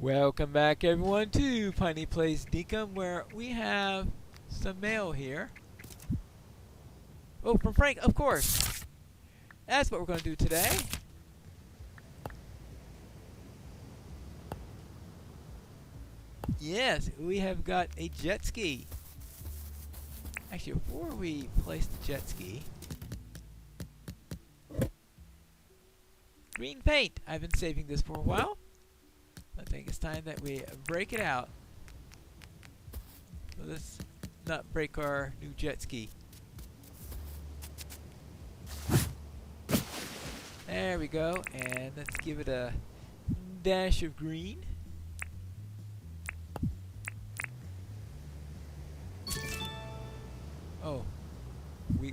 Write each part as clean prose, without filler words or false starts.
Welcome back everyone to Piney Plays Dinkum, where we have some mail here. Oh, from Frank, of course. That's what we're going to do today. Yes, we have got a jet ski. Actually, before we place the jet ski, green paint. I've been saving this for a while. I think it's time that we break it out. So let's not break our new jet ski. There we go, and let's give it a dash of green. Oh,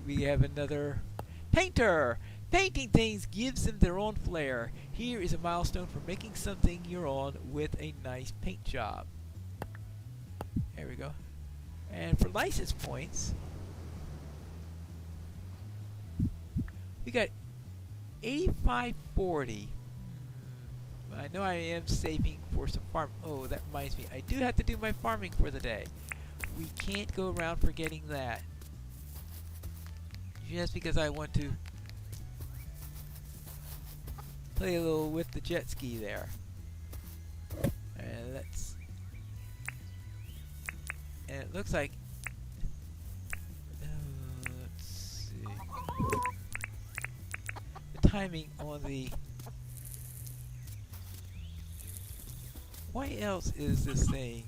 we have another painter! Painting things gives them their own flair. Here is a milestone for making something your own with a nice paint job. There we go. And for license points, we got 8540. I know I am saving for some farm. Oh, that reminds me. I do have to do my farming for the day. We can't go around forgetting that. Just because I want to play a little with the jet ski there. And it looks like let's see. The timing on the what else is this thing?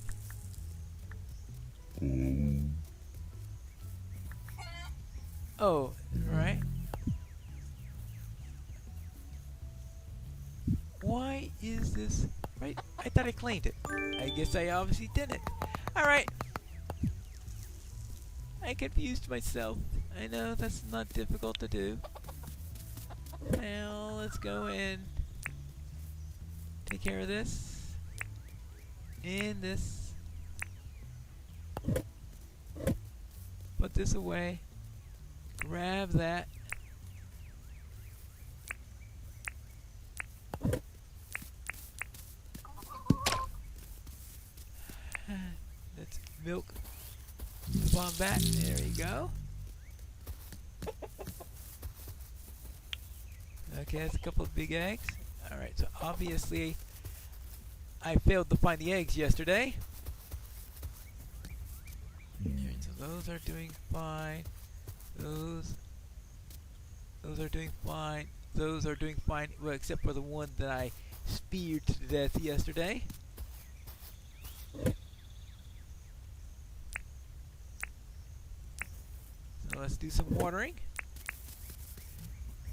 Oh, right. Why is this? Right? I thought I claimed it. I guess I obviously didn't. Alright. I confused myself. I know that's not difficult to do. Now, let's go and take care of this. And this. Put this away. Grab that. Let's milk the bomb back. There you go. Okay, that's a couple of big eggs. Alright, so obviously I failed to find the eggs yesterday. Alright, so those are doing fine. Those are doing fine. Those are doing fine, well, except for the one that I speared to death yesterday. So let's do some watering.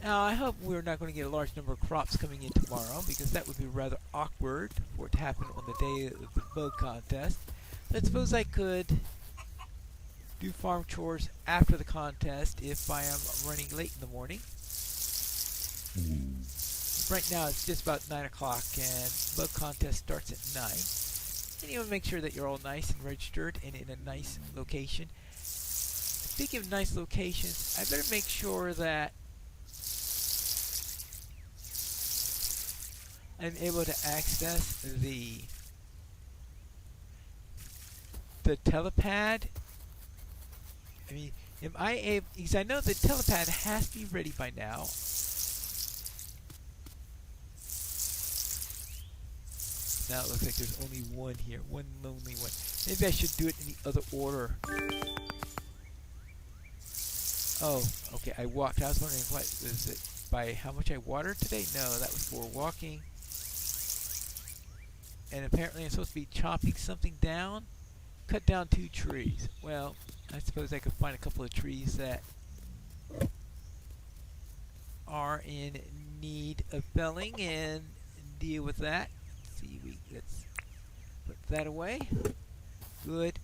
Now I hope we're not going to get a large number of crops coming in tomorrow, because that would be rather awkward for it to happen on the day of the bug contest. But suppose I could do farm chores after the contest if I am running late in the morning. Right now it's just about 9 o'clock and bug contest starts at 9. And you want to make sure that you're all nice and registered and in a nice location. Speaking of nice locations, I better make sure that I'm able to access the telepad. I mean, am I able? Because I know the telepad has to be ready by now. Now it looks like there's only one here, one lonely one. Maybe I should do it in the other order. Oh, okay. I walked. I was wondering what was it by how much I watered today? No, that was for walking. And apparently I'm supposed to be chopping something down. Cut down 2 trees. Well, I suppose I could find a couple of trees that are in need of felling and deal with that. Let's see, let's put that away. Good.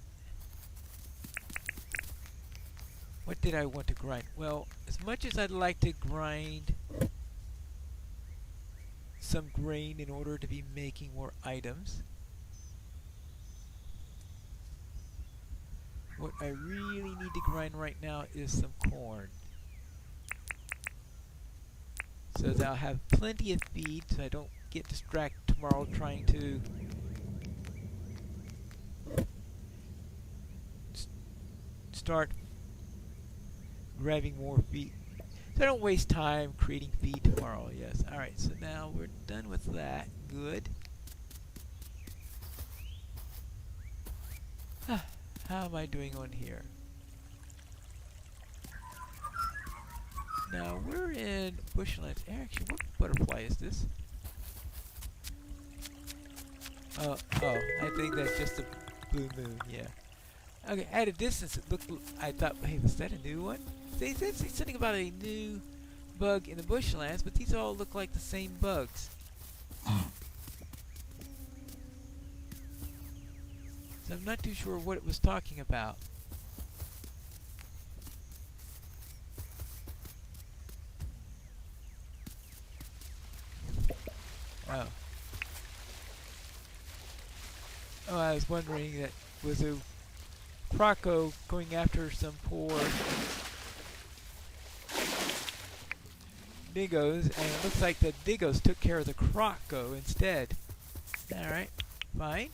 What did I want to grind? Well, as much as I'd like to grind some grain in order to be making more items, what I really need to grind right now is some corn. So that I'll have plenty of feed so I don't get distracted tomorrow trying to start grabbing more feet. So I don't waste time creating feed tomorrow. Yes. Alright, so now we're done with that. Good. How am I doing on here? Now we're in bushlands. Actually, what butterfly is this? Oh, I think that's just a blue moon, yeah. Okay, at a distance it looked, I thought, hey, was that a new one? They said something about a new bug in the bushlands, but these all look like the same bugs. So I'm not too sure what it was talking about. Oh. Oh, I was wondering that was a croco going after some poor diggos, and it looks like the diggos took care of the croco instead. Alright, fine.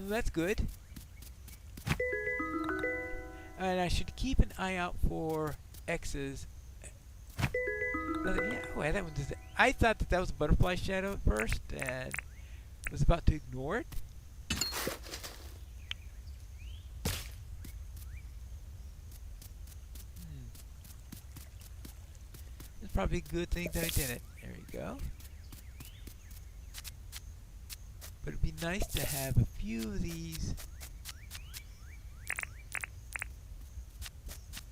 That's good. And I should keep an eye out for X's. Yeah, oh, that one does. I thought that was a butterfly shadow at first, and was about to ignore it. It's probably a good thing that I didn't. There you go. But it'd be nice to have a few of these.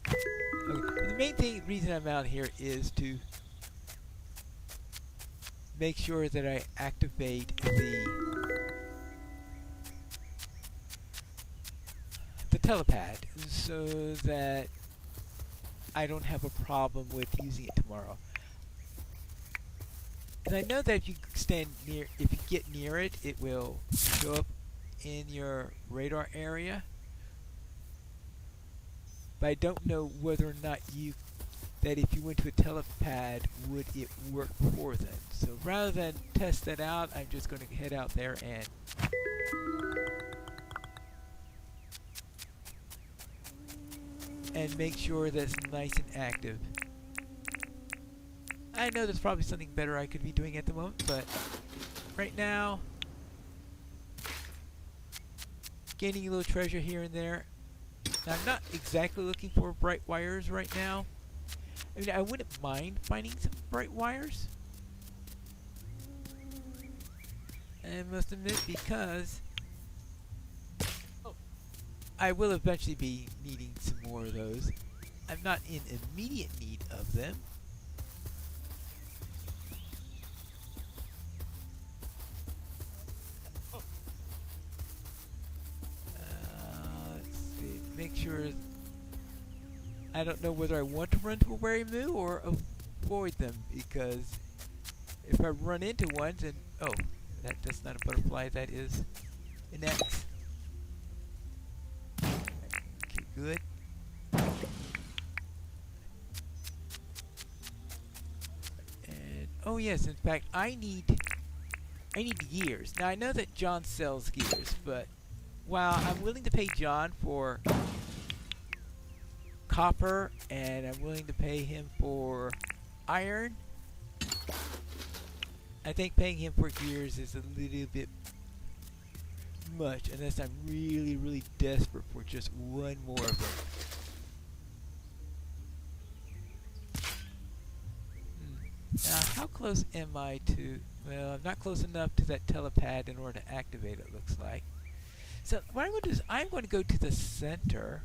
Okay, the main reason I'm out here is to make sure that I activate the telepad so that I don't have a problem with using it tomorrow. And I know that if you get near it, it will show up in your radar area. But I don't know whether or not that if you went to a telepad, would it work for them. So rather than test that out, I'm just going to head out there and make sure that it's nice and active. I know there's probably something better I could be doing at the moment, but right now, gaining a little treasure here and there. Now, I'm not exactly looking for bright wires right now. I mean, I wouldn't mind finding some bright wires. I must admit, because I will eventually be needing some more of those. I'm not in immediate need of them. Let's see. Make sure. I don't know whether I want to run to a wary moo or avoid them, because if I run into one, then that's not a butterfly. That is an X. Okay, good. And oh yes, in fact, I need gears. Now I know that John sells gears, but while I'm willing to pay John for copper and I'm willing to pay him for iron, I think paying him for gears is a little bit much, unless I'm really, really desperate for just one more of them. Now, how close am I to... Well, I'm not close enough to that telepad in order to activate it, looks like. So, what I'm going to do is I'm going to go to the center.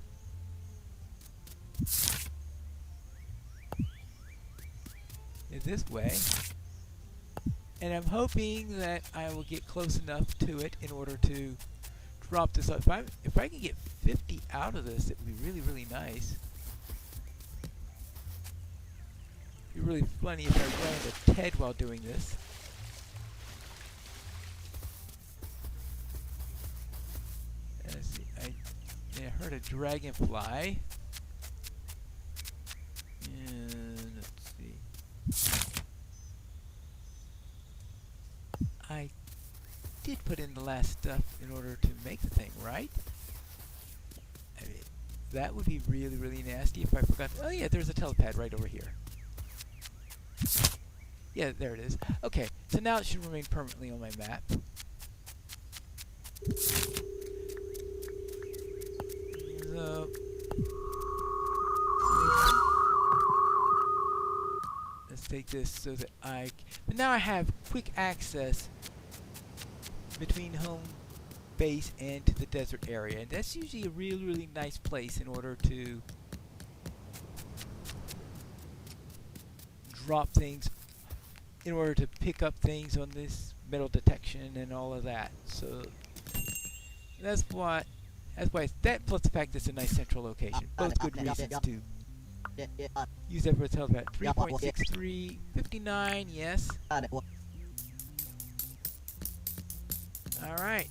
This way. And I'm hoping that I will get close enough to it in order to drop this up. If I can get 50 out of this, it would be really, really nice. It'd be really funny if I ran into Ted while doing this. Let's see. I heard a dragonfly. And let's see. I did put in the last stuff in order to make the thing, right? that would be really, really nasty if I forgot. Oh yeah, there's a telepad right over here. Yeah, there it is. Okay, so now it should remain permanently on my map. So, let's take this so that but now I have quick access between home base and to the desert area, and that's usually a really, really nice place in order to drop things, in order to pick up things on this metal detection and all of that. So that's why that, plus the fact that it's a nice central location, both good reasons to use that for a telepad. 3.63, 59, yes. Alright.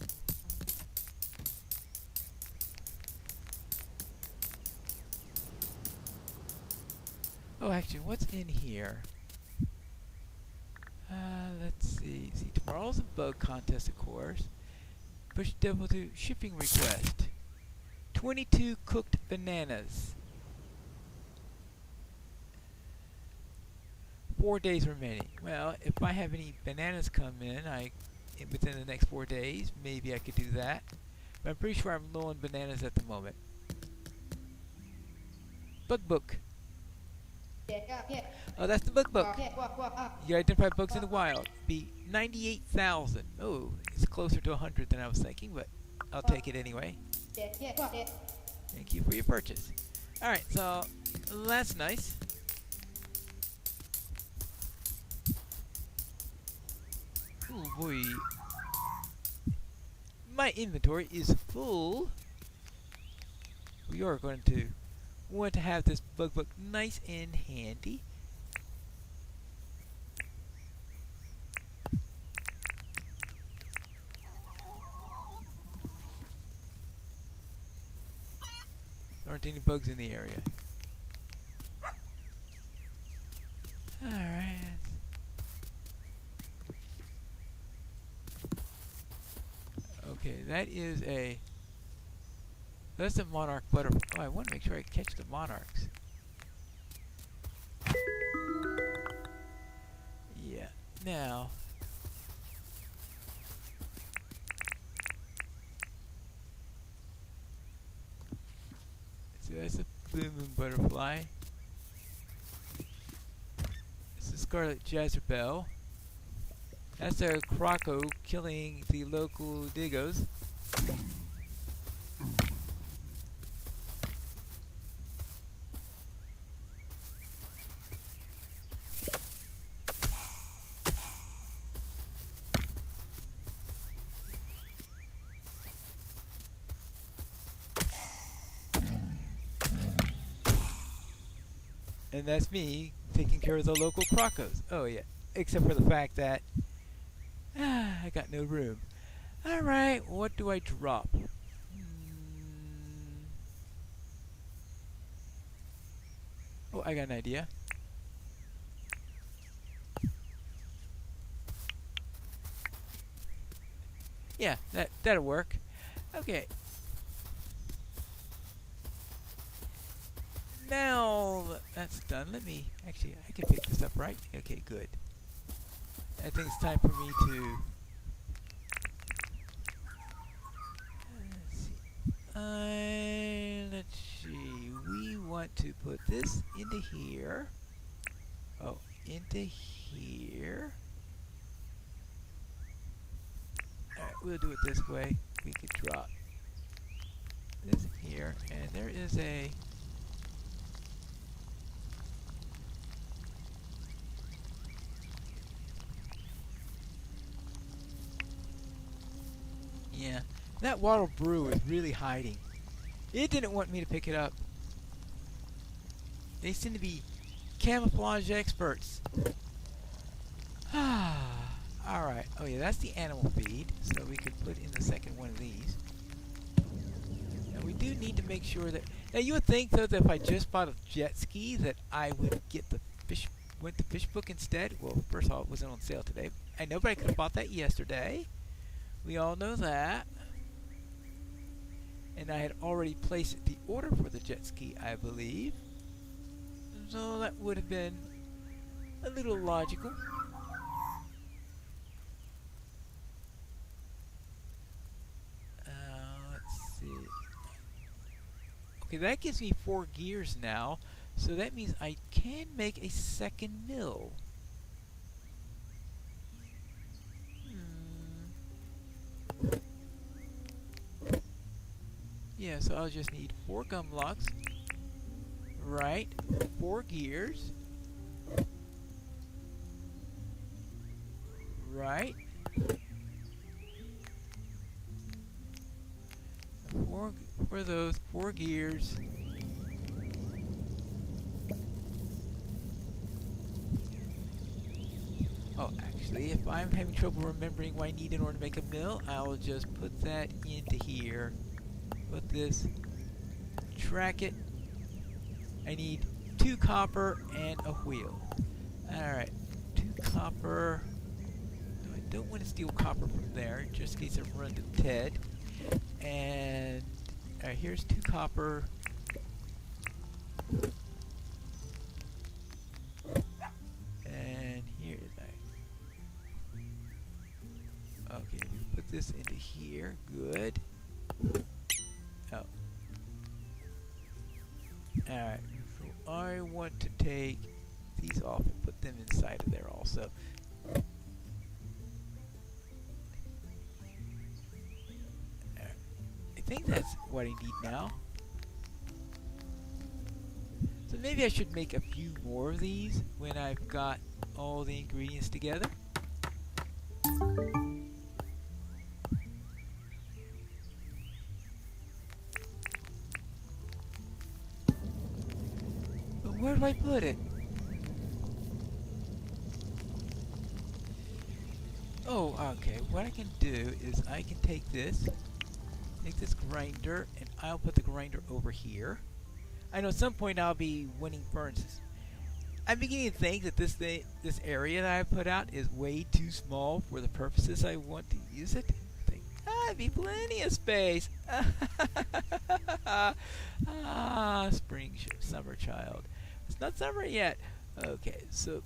Oh, actually, what's in here? Let's see. Tomorrow's a bug contest, of course. Push devil to shipping request. 22 cooked bananas. 4 days remaining. Well, if I have any bananas come in, within the next 4 days, maybe I could do that. But I'm pretty sure I'm low on bananas at the moment. Bug book. Oh, that's the bug book. You identify bugs in the wild. Be 98,000. Oh, it's closer to 100 than I was thinking, but I'll take it anyway. Thank you for your purchase. Alright, so that's nice. Oh boy. My inventory is full. We are going to want to have this bug book nice and handy. There aren't any bugs in the area. Alright. Okay, that's a monarch butterfly. Oh, I want to make sure I catch the monarchs. Yeah, now. So that's a blue moon butterfly. It's a scarlet jazzarbell. That's a croco killing the local diggos. And that's me taking care of the local crocos. Oh yeah, except for the fact that I got no room. Alright, what do I drop? Oh, I got an idea. Yeah, that'll work. Okay. Now that's done. Actually, I can pick this up, right? Okay, good. I think it's time for me to let's see. We want to put this into here. Oh, into here. Alright, we'll do it this way. We could drop this here, and there is a yeah, that water brew is really hiding. It didn't want me to pick it up. They seem to be camouflage experts. Alright. Oh yeah, that's the animal feed. So we could put in the second one of these. Now we do need to make sure that... Now you would think though that if I just bought a jet ski that I would get the fish... went the fish book instead. Well, first of all, it wasn't on sale today. I know, but I could have bought that yesterday. We all know that. And I had already placed the order for the jet ski, I believe. So that would have been a little logical. Let's see. Okay, that gives me 4 gears now. So that means I can make a second mill. Yeah, so I'll just need 4 gum blocks. Right. 4 gears. Right. 4 for those 4 gears. Oh, actually, if I'm having trouble remembering what I need in order to make a mill, I'll just put that into here. Put this, track it. I need 2 copper and a wheel. Alright, 2 copper. No, I don't want to steal copper from there, just in case I run to Ted. And here's 2 copper. And here is okay, put this into here. Good. Oh. Alright, so I want to take these off and put them inside of there also. I think that's what I need now. So maybe I should make a few more of these when I've got all the ingredients together. But where do I put it? Oh, okay. What I can do is I can take this grinder, and I'll put the grinder over here. I know at some point I'll be winning furnaces. I'm beginning to think that this area that I put out is way too small for the purposes I want to use it. I think, it'd be plenty of space. Summer child. It's not summer yet. Okay, so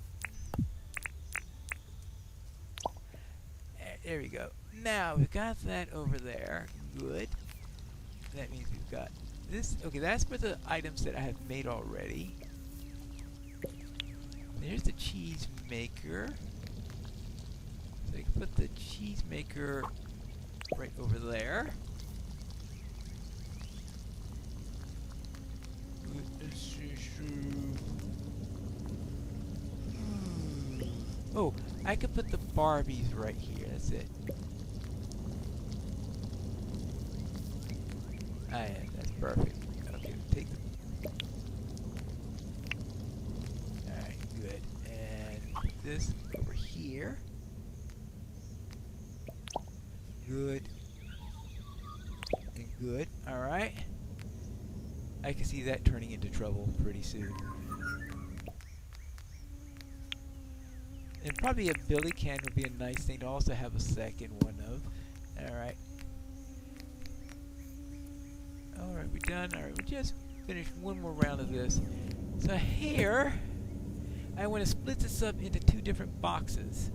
there we go. Now we've got that over there. Good. That means we've got this. Okay, that's for the items that I have made already. There's the cheese maker. So I can put the cheese maker right over there. Oh, I could put the Barbies right here. That's it. Ah, yeah, that's perfect. Okay, take them. Alright, good. And put this over here. Good. And good. Alright. I can see that turning into trouble pretty soon. And probably a billy can would be a nice thing to also have a second one of. Alright. Alright, we're done. Alright, we just finished one more round of this. So here, I want to split this up into 2 different boxes.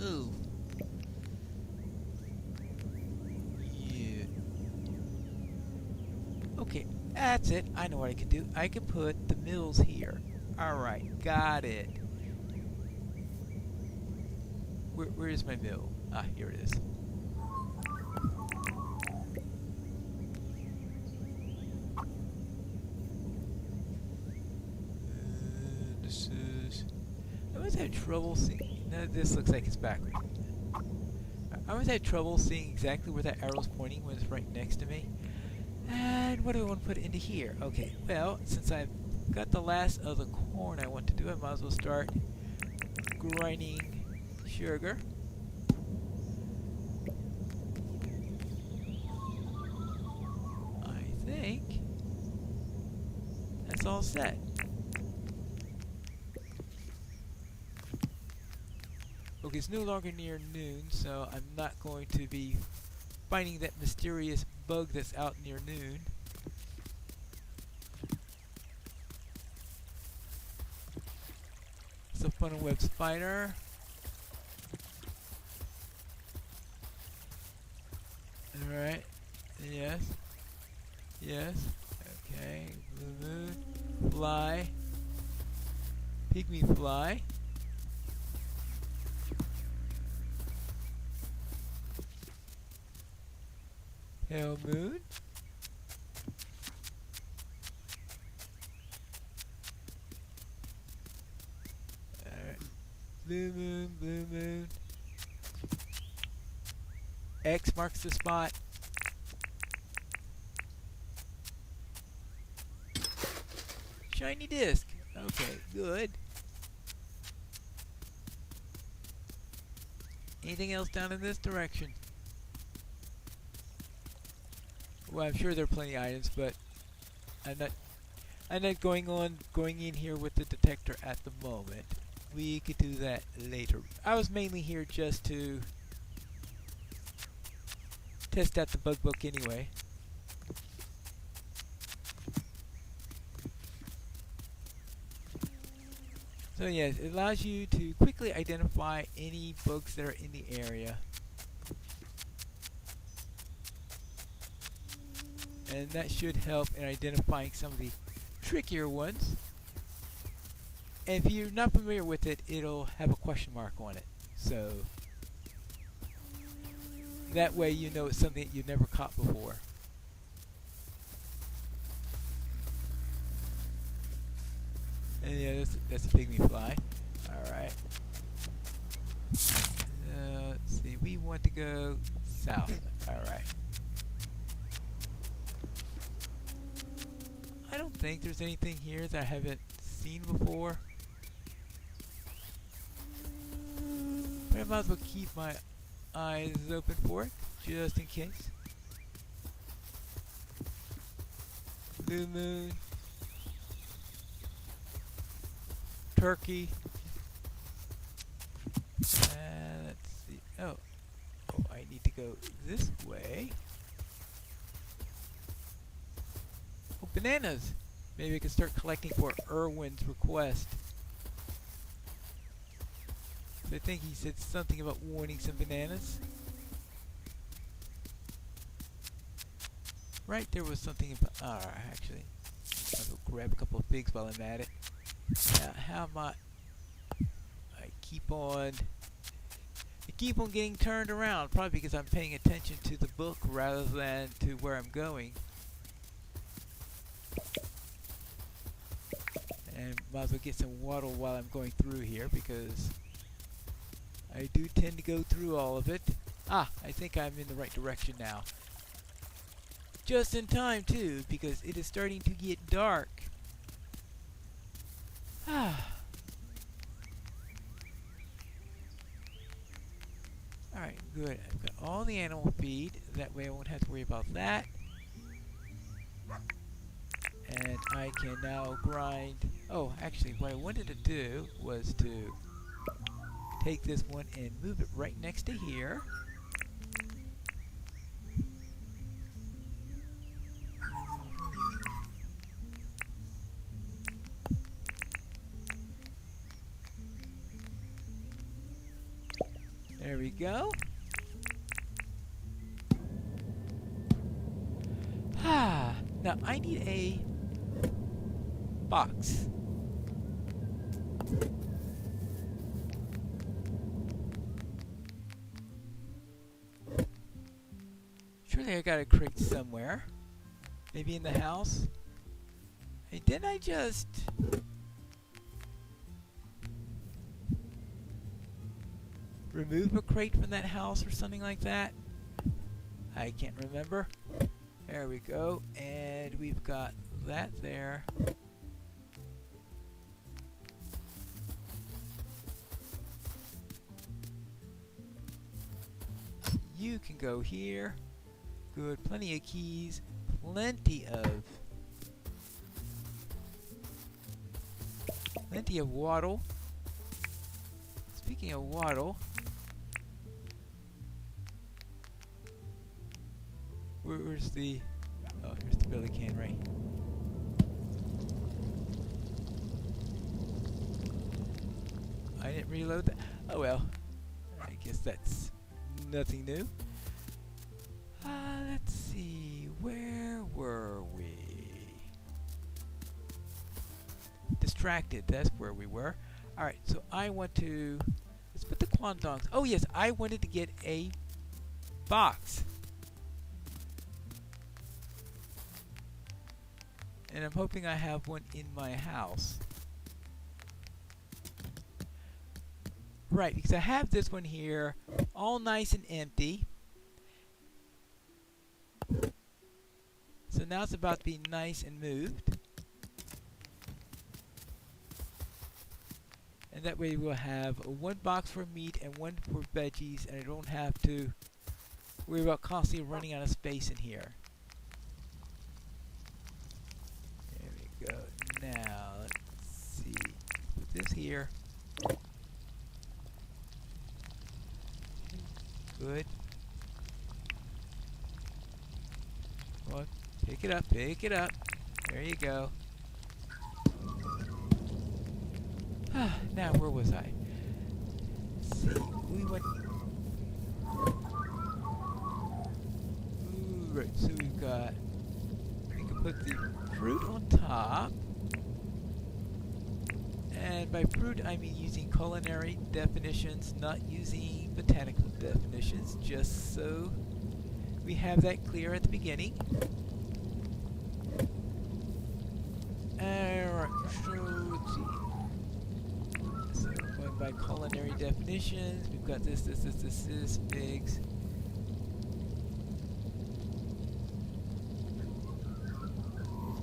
Ooh. Yeah. Okay, that's it. I know what I can do. I can put the mills here. Alright, got it. Where is my mill? Ah, here it is. This is... I always had trouble seeing... No, this looks like it's backwards. I always had trouble seeing exactly where that arrow's pointing when it's right next to me. And what do I want to put into here? Okay, well, since I've got the last of the corn I want to do, I might as well start grinding sugar. I think that's all set. Okay, it's no longer near noon, so I'm not going to be finding that mysterious bug that's out near noon. It's a funnel web spider. Alright. Yes. Yes. Okay. Blue moon. Fly. Pygmy fly. Pale moon. Alright. Blue moon, blue moon. X marks the spot. Shiny disc. Okay, good. Anything else down in this direction? Well, I'm sure there are plenty of items, but I'm not going in here with the detector at the moment. We could do that later. I was mainly here just to test out the bug book anyway. So yes, it allows you to quickly identify any bugs that are in the area. And that should help in identifying some of the trickier ones. And if you're not familiar with it, it'll have a question mark on it. So that way you know it's something that you've never caught before. And yeah, that's a pygmy fly. Alright. Let's see, we want to go south. Alright. I don't think there's anything here that I haven't seen before. But I might as well keep my eyes open for it, just in case. Blue moon. Turkey. Let's see. Oh, I need to go this way. Oh, bananas. Maybe I can start collecting for Erwin's request. I think he said something about wanting some bananas. Right, there was something about. Actually, I'll go grab a couple of figs while I'm at it. Now, how am I keep on getting turned around, probably because I'm paying attention to the book rather than to where I'm going. And might as well get some water while I'm going through here, because I do tend to go through all of it. Ah, I think I'm in the right direction now. Just in time too, because it is starting to get dark. Alright, good. I've got all the animal feed. That way I won't have to worry about that. And I can now grind. Oh, actually, what I wanted to do was to take this one and move it right next to here. There we go. Now I need a box. Surely I got a crate somewhere. Maybe in the house. Hey, didn't I just remove a crate from that house or something like that? I can't remember. There we go, and we've got that there. You can go here. Good, plenty of keys, plenty of waddle. Speaking of waddle, Where's the... Oh, here's the billy can, right? I didn't reload that. Oh well. I guess that's nothing new. Let's see. Where were we? Distracted. That's where we were. Alright, so I want to... Let's put the quandongs. Oh yes, I wanted to get a box. And I'm hoping I have one in my house. Right, because I have this one here, all nice and empty. So now it's about to be nice and moved. And that way we'll have one box for meat and one for veggies, and I don't have to worry about constantly running out of space in here. There we go. Now, let's see. Put this here. Good. Come on. Pick it up. Pick it up. There you go. Now, where was I? Let's see. We went... Ooh, right, so we've got... We can put the fruit on top. And by fruit, I mean using culinary definitions, not using botanical definitions, just so we have that clear at the beginning. Alright, so let's see. So going by culinary definitions, we've got this, figs.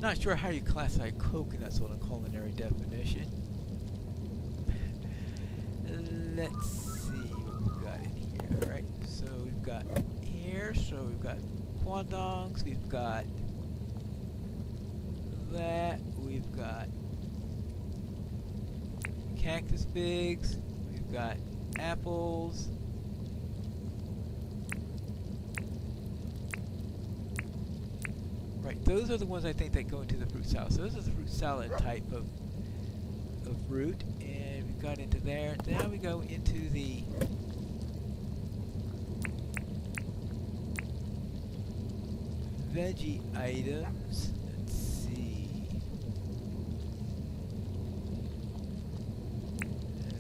Not sure how you classify coconuts on a culinary definition. Let's see what we've got in here. Alright, so we've got here, so we've got quandongs, we've got that, we've got cactus figs, we've got apples, right, those are the ones I think that go into the fruit salad. So those are the fruit salad type of fruit, and we've got into there. Now we go into the veggie items. Let's see.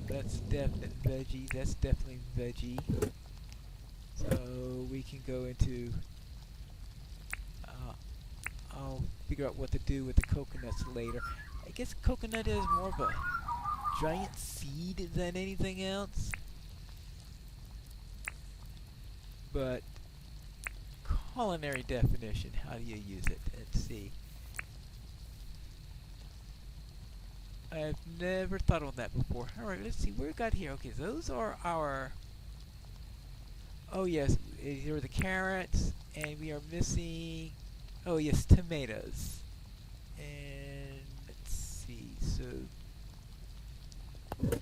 That's definite veggie. That's definitely veggie. So we can go into... I'll figure out what to do with the coconuts later. I guess coconut is more of a giant seed than anything else. But culinary definition, how do you use it? Let's see. I've never thought on that before. Alright, let's see. What we got here? Okay, those are our... Oh yes, here are the carrots, and we are missing... Oh yes, tomatoes. And let's see, so... Okay.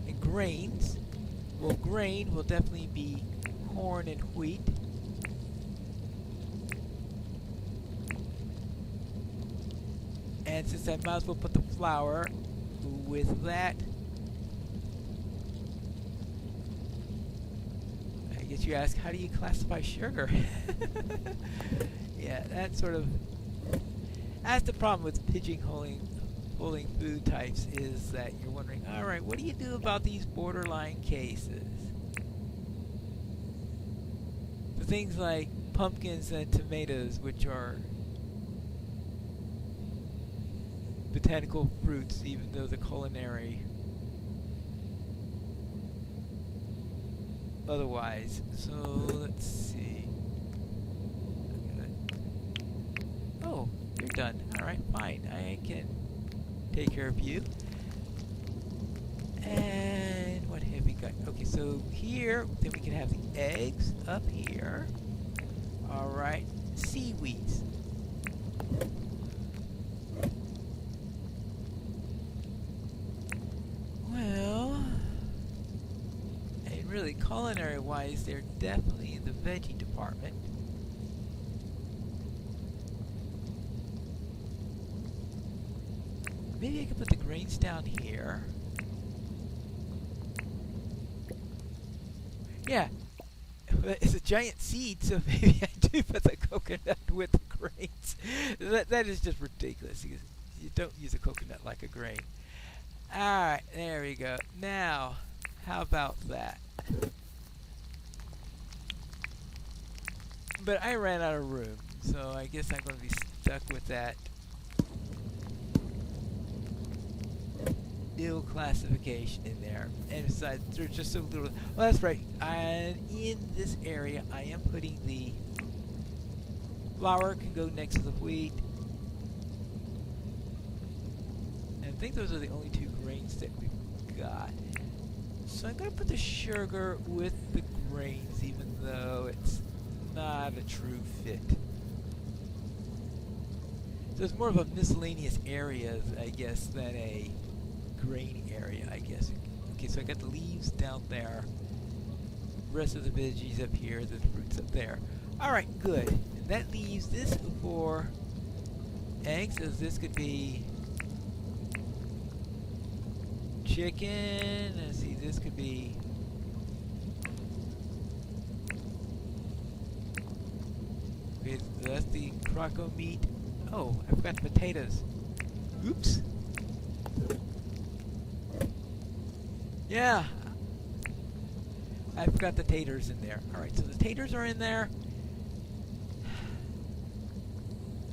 And grains. Well, grain will definitely be corn and wheat. And since I might as well put the flour with that, I guess you ask, how do you classify sugar? Yeah, that sort of... That's the problem with pigeonholing food types, is that you're wondering, alright, what do you do about these borderline cases? The things like pumpkins and tomatoes, which are botanical fruits, even though the culinary otherwise. So let's see. Oh, you're done. Alright, fine. I can take care of you. And what have we got? Okay, so here, then we can have the eggs up here. Alright, seaweeds. Well, and really culinary-wise, they're definitely in the veggie department. Maybe I could put the grains down here. Yeah, but it's a giant seed, so maybe I do put the coconut with the grains. That is just ridiculous, because you don't use a coconut like a grain. Alright, there we go. Now, how about that? But I ran out of room, so I guess I'm going to be stuck with that ill classification in there. And besides, there's just so little. Well, that's right. And in this area, I am putting the flour can go next to the wheat. And I think those are the only two grains that we've got. So I'm going to put the sugar with the grains, even though it's not a true fit. So it's more of a miscellaneous area, I guess, than a grain area, I guess. Okay, so I got the leaves down there. The rest of the veggies up here, the fruits up there. Alright, good. And that leaves this for eggs, as this could be chicken. Let's see, this could be okay, that's the croco meat. Oh, I forgot the potatoes. Oops. Yeah, I forgot the taters in there. Alright, so the taters are in there.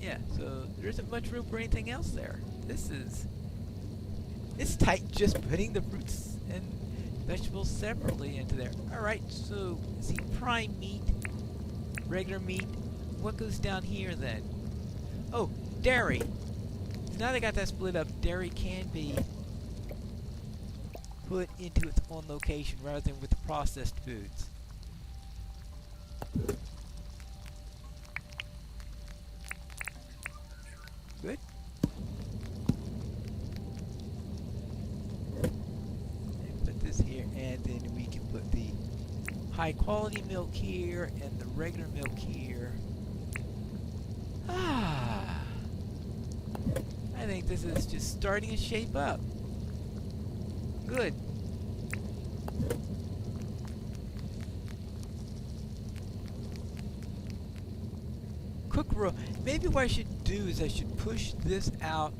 Yeah, so there isn't much room for anything else there. It's tight just putting the fruits and vegetables separately into there. Alright, so see, prime meat, regular meat. What goes down here then? Oh, dairy. So now they got that split up. Dairy can be put into its own location rather than with the processed foods. Good. And put this here, and then we can put the high quality milk here and the regular milk here. Ah, I think this is just starting to shape up. Good. Cook row. Maybe what I should do is I should push this out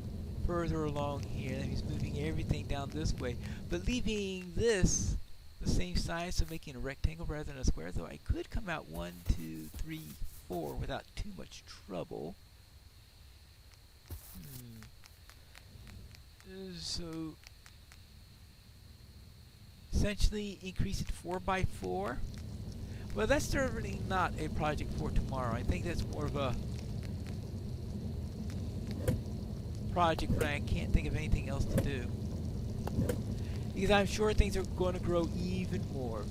further along here. That means moving everything down this way, but leaving this the same size, so making a rectangle rather than a square. Though I could come out 1, 2, 3, 4 without too much trouble. So essentially increase it 4 by 4. Well, that's certainly not a project for tomorrow. I think that's more of a project when I can't think of anything else to do. Because I'm sure things are going to grow even more.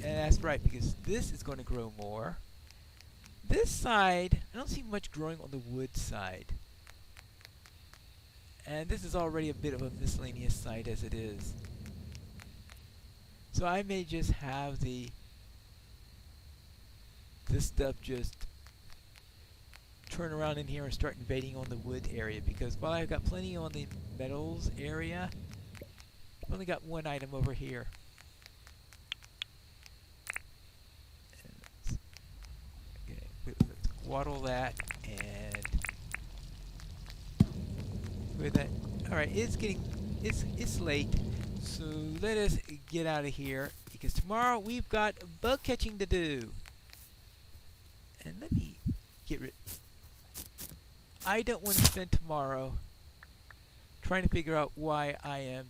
And that's right, because this is going to grow more. This side, I don't see much growing on the wood side. And this is already a bit of a miscellaneous site as it is. So I may just have this stuff just turn around in here and start invading on the wood area, because while I've got plenty on the metals area, I've only got one item over here. Okay, let's waddle that and with that. Alright, it's late, so let us get out of here, because tomorrow we've got bug catching to do. And let me get rid. I don't want to spend tomorrow trying to figure out why I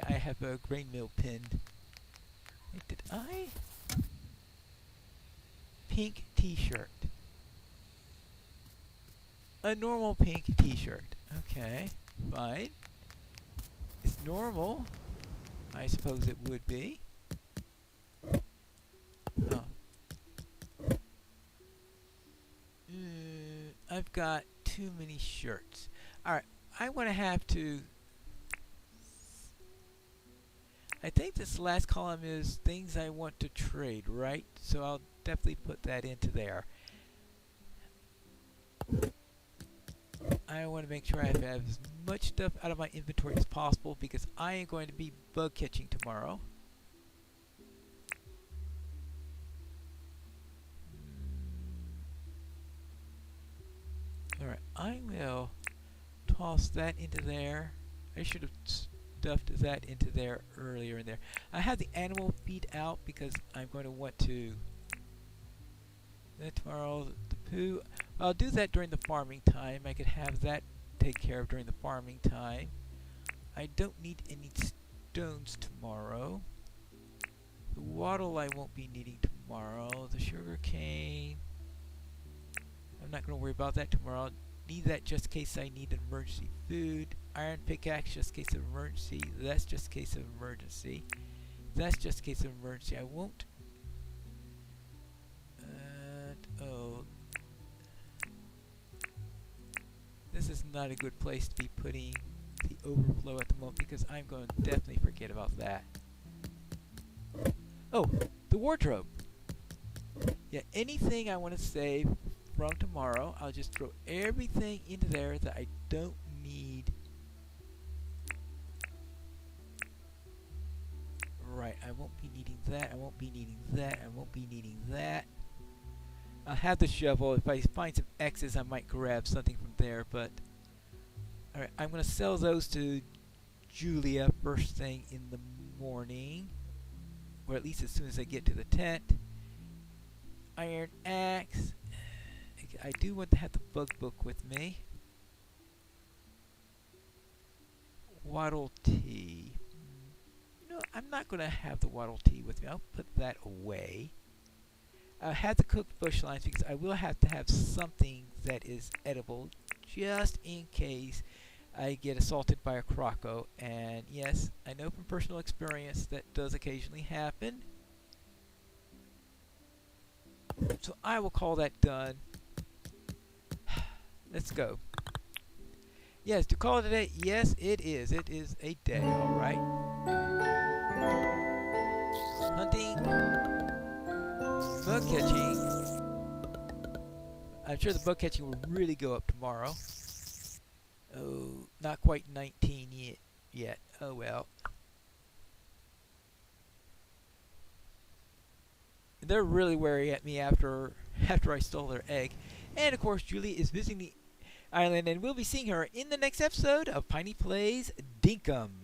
have a grain mill pinned. Wait, did I? Pink t-shirt. A normal pink t-shirt. Okay, fine. It's normal. I suppose it would be. Oh. I've got too many shirts. Alright, I'm going to have to I think this last column is things I want to trade, right? So I'll definitely put that into there. I want to make sure I have as much stuff out of my inventory as possible because I am going to be bug catching tomorrow. Alright, I will toss that into there. I should have stuffed that into there earlier in there. I have the animal feed out because I'm going to want to tomorrow the poo. I'll do that during the farming time. I could have that taken care of during the farming time. I don't need any stones tomorrow. The wattle I won't be needing tomorrow. The sugar cane, I'm not going to worry about that tomorrow. Need that just in case I need an emergency food. Iron pickaxe just in case of emergency. That's just in case of emergency. That's just in case of emergency. I won't. Oh, this is not a good place to be putting the overflow at the moment because I'm going to definitely forget about that. Oh, the wardrobe. Yeah, anything I want to save from tomorrow, I'll just throw everything into there that I don't need. Right, I won't be needing that, I won't be needing that, I won't be needing that. I'll have the shovel. If I find some X's, I might grab something from there, but alright, I'm going to sell those to Julia first thing in the morning, or at least as soon as I get to the tent. Iron axe. I do want to have the bug book with me. Waddle tea. You know, I'm not going to have the waddle tea with me. I'll put that away. I had to cook bush lines because I will have to have something that is edible just in case I get assaulted by a croco. And yes, I know from personal experience that does occasionally happen. So I will call that done. Let's go. Yes, to call it a day, yes, it is. It is a day, alright. Hunting. Bug catching. I'm sure the bug catching will really go up tomorrow. Oh, not quite 19 yet. Oh well. They're really wary at me after I stole their egg. And of course, Julie is visiting the island, and we'll be seeing her in the next episode of Piney Plays Dinkum.